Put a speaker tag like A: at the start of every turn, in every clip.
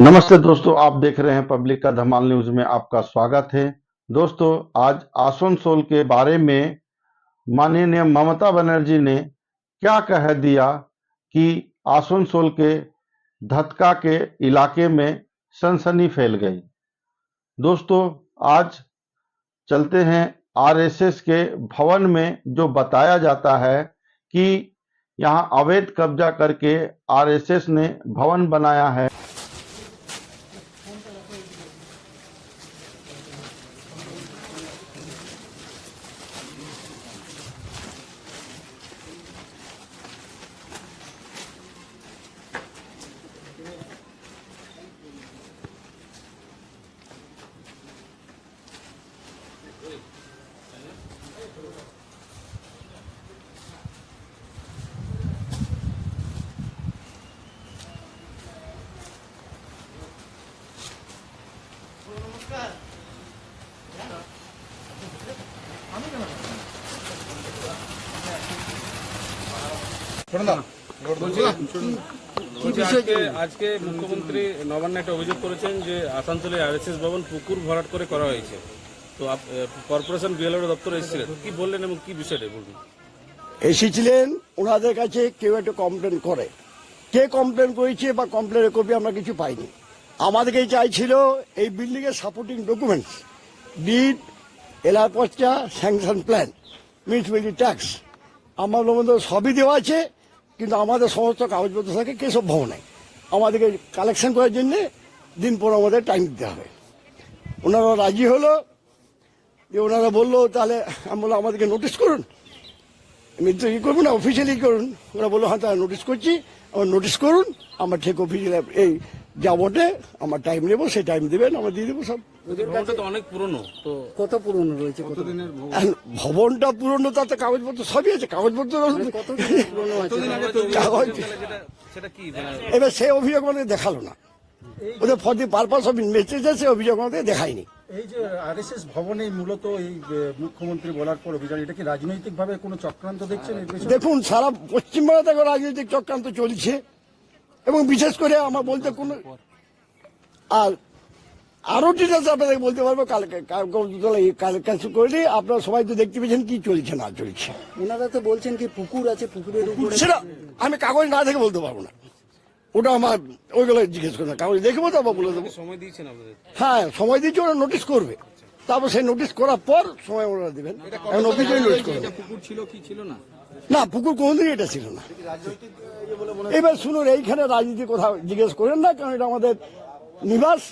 A: नमस्ते दोस्तों, आप देख रहे हैं पब्लिक का धमाल न्यूज में आपका स्वागत है। दोस्तों, आज आसनसोल के बारे में माननीय ममता बनर्जी ने क्या कह दिया कि आसनसोल के धतका के इलाके में सनसनी फैल गई। दोस्तों, आज चलते हैं आरएसएस के भवन में, जो बताया जाता है कि यहां अवैध कब्जा करके आरएसएस ने भवन बनाया है।
B: আজকে মুখ্যমন্ত্রী নবান্নে একটা অভিযোগ করেছেন যে আসানসোলে আরএসএস ভবন পুকুর ভরাট করে করা হয়েছে। তো কর্পোরেশন বিএলআর দপ্তরে এসেছিলেন, কি বললেন এবং কি বিষয়টা বলবেন?
C: এসেছিলেন, ওনাদের কাছে কেউ একটা কমপ্লেন করে, কে কমপ্লেন করেছে বা কমপ্লেনের কপি আমরা কিছু পাইনি। আমাদেরকে চাইছিল এই বিল্ডিং এর সাপোর্টিং ডকুমেন্টস, ডিড, এলআর পর্চা, স্যাংশন প্ল্যান, মিউনিসিপ্যালিটি ট্যাক্স, আমাদের মধ্যে সবই দেওয়া আছে, কিন্তু আমাদের সমস্ত কাগজপত্র থাকে কেসব ভবনে। আমাদেরকে কালেকশন করার জন্য দিন পর আমাদের টাইম দিতে হবে। ওনারা রাজি হলো, যে ওনারা বললো তাহলে আমি বললাম আমাদেরকে নোটিশ করুন, এমনি ই করবো না, অফিসিয়ালি করুন। ওরা বললো হ্যাঁ তাহলে নোটিশ করছি, আমার নোটিশ করুন, আমরা ঠিক অফিসিয়াল এই যা বটে আমার টাইম নেবো, সেই টাইম দেবেন, আমরা দিয়ে দেবো সব।
B: তো অনেক পুরনো, তো
D: কত পুরনো রয়েছে, কতদিনের
C: ভবনটা পুরনো, তাতে কাগজপত্র সবই আছে, কাগজপত্র কাগজ। এবার সে অভিযোগ আমাদের দেখালো না, ওদের for the purpose of investigation সে অভিযোগ আমাদের দেখায়নি।
D: এই যে আরএসএস ভবনে মূলত এই মুখ্যমন্ত্রী বলার পর অভিযান, এটা কি রাজনৈতিক ভাবে কোনো চক্রান্ত দেখছেন?
C: দেখুন, সারা পশ্চিমবঙ্গে থেকে রাজনৈতিক চক্রান্ত চলছে, এবং বিশেষ করে আমার বলতে কোনো আর আরো ডিটেলস আপনাদের বলতে পারবো কালকে কাছে করলে। আপনারা সবাই তো দেখতে পেয়েছেন কি চলছে না চলছে।
D: ওনারা তো বলছেন কি পুকুর আছে, পুকুরের উপরে
C: সেটা আমি কাগজ না দেখে বলতে পারবো না, ওটা আমার ওইগুলো জিজ্ঞেস করে না, কাগজ দেখবো তারপর বলে দেবো।
B: সময় দিয়েছেন আপনাদের?
C: হ্যাঁ, সময় দিচ্ছি, ওরা নোটিশ করবে, তারপর সেই নোটিশ করার পর সময় ওরা দেবেন। এখন অফিসে নোটিশ করবে।
D: পুকুর ছিল কি ছিল না?
C: না, পুকুর কোনদিন এটা ছিল না। এবার শুনুন, এইখানে রাজনীতি কোথাও জিজ্ঞেস করেন না, কারণ এটা আমাদের নিবাস,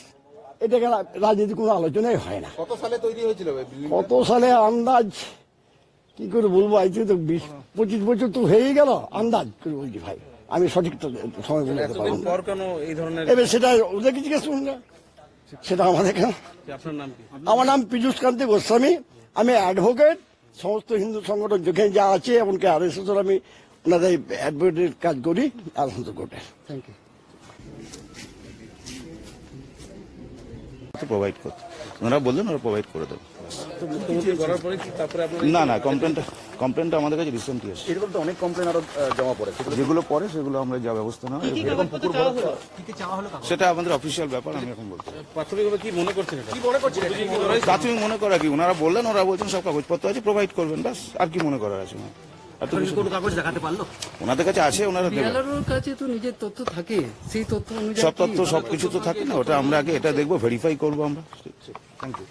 C: এটাকে রাজনীতি কোনো আলোচনাই হয় না।
D: কত সালে তৈরি হয়েছিল?
C: কত সালে আন্দাজ কি করে বলবো, আইতে তো 20-25 বছর তো হয়েই গেল, আন্দাজ করে বলছি ভাই, আমি সঠিক সময় বলতে পারবো না। এবার সেটা ওদেরকে জিজ্ঞেস করুন না, সেটা আমাদের কেন।
B: আপনার নাম কি?
C: আমার নাম পীযূষ কান্তি গোস্বামী, আমি অ্যাডভোকেট। সমস্ত হিন্দু সংগঠন যেখানে যা আছে, এমনকি আরএসএস আমি ওনাদের অ্যাডভোকেটের কাজ করি আসানসোল কোর্টে।
D: Thank you.
E: প্রোভাইড করতে ওনারা বললেন, ওরা প্রোভাইড করে দেবো। না না, কমপ্লেনটা আমাদের কাছে রিসেন্টলি এসেছে।
D: এরকম তো অনেক কমপ্লেন আরো জমা পড়ে,
E: যেগুলো পরে সেগুলো আমরা যা ব্যবস্থা নেওয়া সেটা আমাদের অফিসিয়াল ব্যাপার, আমি এখন বলতে।
B: প্রাথমিকভাবে কি মনে করছেন?
E: প্রাথমিক মনে করা কি, ওনারা বললেন, ওরা বলছেন সব কাগজপত্র আছে, প্রোভাইড করবেন, ব্যাস। আর কি মনে করার আছে?
D: কোনো কাগজ দেখাতে পারলো?
E: ওনাদের কাছে আছে, ওনারা দেবেন।
D: কাছে তো নিজের তথ্য থাকে, সেই তথ্য অনুযায়ী
E: সব তথ্য সবকিছু তো থাকে না, ওটা আমরা আগে এটা দেখবো, ভেরিফাই করবো আমরা। Thank you.